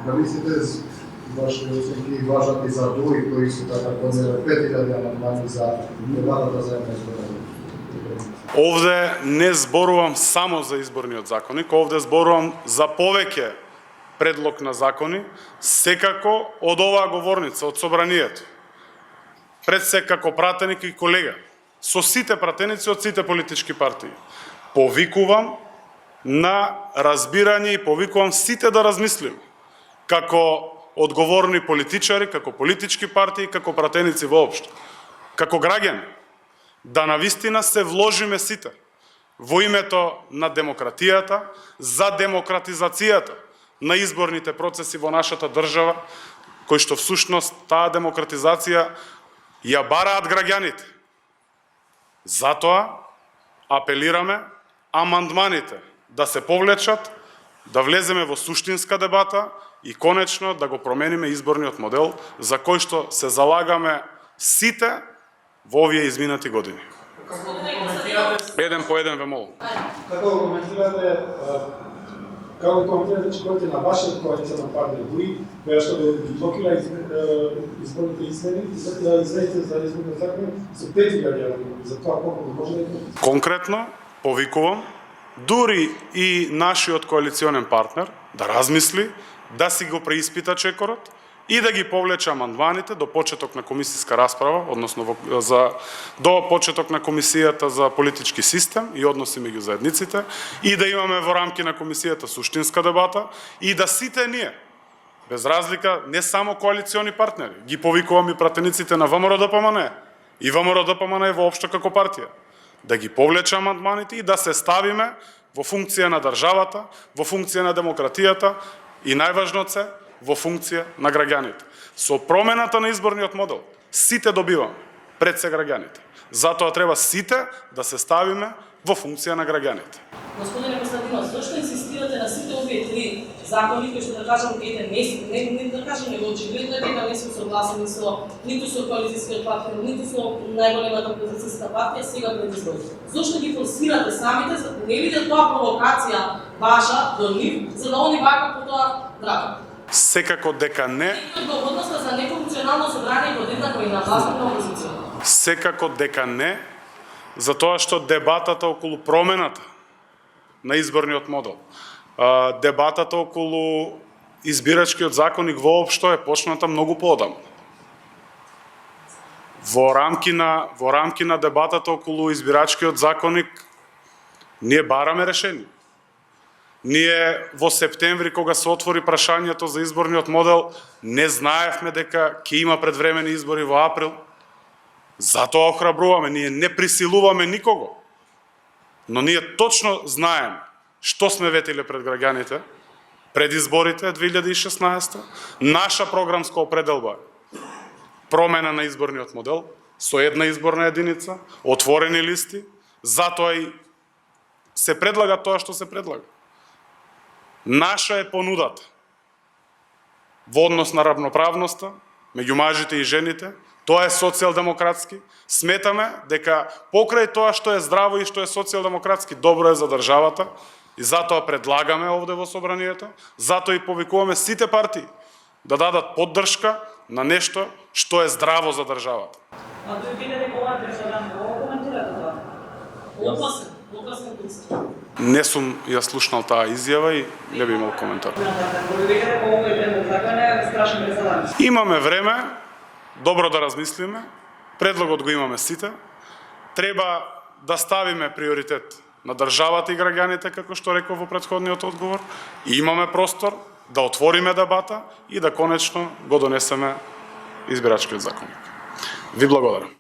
Да мислите, вашите оценки важат и за други кои се така поднеле 5000 амандмани за дебатата за една изборна? Овде не зборувам само за изборниот законник, овде зборувам за повеќе предлог на закони, секако од оваа говорница, од собранието. Пред се како пратеник и колега, со сите пратеници од сите политички партии. Повикувам на разбирање и повикувам сите да размислиме, како одговорни политичари, како политички партии, како пратеници воопшто, како граѓани, да навистина се вложиме сите во името на демократијата, за демократизацијата на изборните процеси во нашата држава, кои што всушност таа демократизација ја бараат граѓаните. Затоа апелираме амандманите да се повлечат, да влеземе во суштинска дебата и конечно да го промениме изборниот модел за кој што се залагаме сите во овие изминати години. Еден по еден ве молам. Како го коментирате чекорите на вашиот коалицијен партнер ДУИ, која што ги блокира изборните измени и да излезете за изборниот закон со 5000 за тоа колку може да има? Конкретно повикувам дури и нашиот коалиционен партнер да размисли, да си го преиспита чекорот и да ги повлече амандманите до почеток на комисијска расправа, односно до почеток на комисијата за политички систем и односи меѓу заедниците, и да имаме во рамки на комисијата суштинска дебата и да сите ние, без разлика, не само коалициони партнери, ги повикувам и пратениците на ВМРО-ДПМН и ВМРО-ДПМН воопшто како партија, да ги повлече амандманите и да се ставиме во функција на државата, во функција на демократијата и најважното се, во функција на граѓаните. Со промената на изборниот модел, сите добиваме пред се граѓаните. Затоа треба сите да се ставиме во функција на граѓаните. Господине Константинов, зашто инсистирате на сите овие три закони кои што да кажам не да кажам него очигледно дека не се согласени со ниту со коалицијскиот партнер, ниту со најголемата опозицијска партија сега пред изборите. Зошто ги форсирате самите, не видите тоа провокација ваша до нив, за да они вака потоа драка? Секако дека не. Одговорноста за нефункционално собрание под еднаква и на власт на опозиција. Секако дека не, затоа што дебатата околу промената на изборниот модел, дебатата околу избирачкиот законник воопшто е почната многу поодамна. Во рамки на дебатата околу избирачкиот законник ние бараме решение. Ние во септември, кога се отвори прашањето за изборниот модел, не знаевме дека ќе има предвремени избори во април. Затоа охрабруваме, ние не присилуваме никого. Но ние точно знаеме што сме ветиле пред граѓаните пред изборите 2016. Наша програмска определба е промена на изборниот модел со една изборна единица, отворени листи, затоа и се предлага тоа што се предлага. Наша е понудата во однос на равноправноста меѓу мажите и жените. Тоа е социјалдемократски. Сметаме дека покрај тоа што е здраво и што е социјалдемократски, добро е за државата и затоа предлагаме овде во собранието, затоа и повикуваме сите партии да дадат поддршка на нешто што е здраво за државата. А тој биде дека пресадан го коментирате тоа? Опасен принцип. Не сум ја слушнал таа изјава и не би имал коментар. Имаме време, добро да размислиме, предлогот го имаме сите, треба да ставиме приоритет на државата и граѓаните, како што реков во претходниот одговор, и имаме простор да отвориме дебата и да конечно го донесеме избирачкиот законник. Ви благодарам.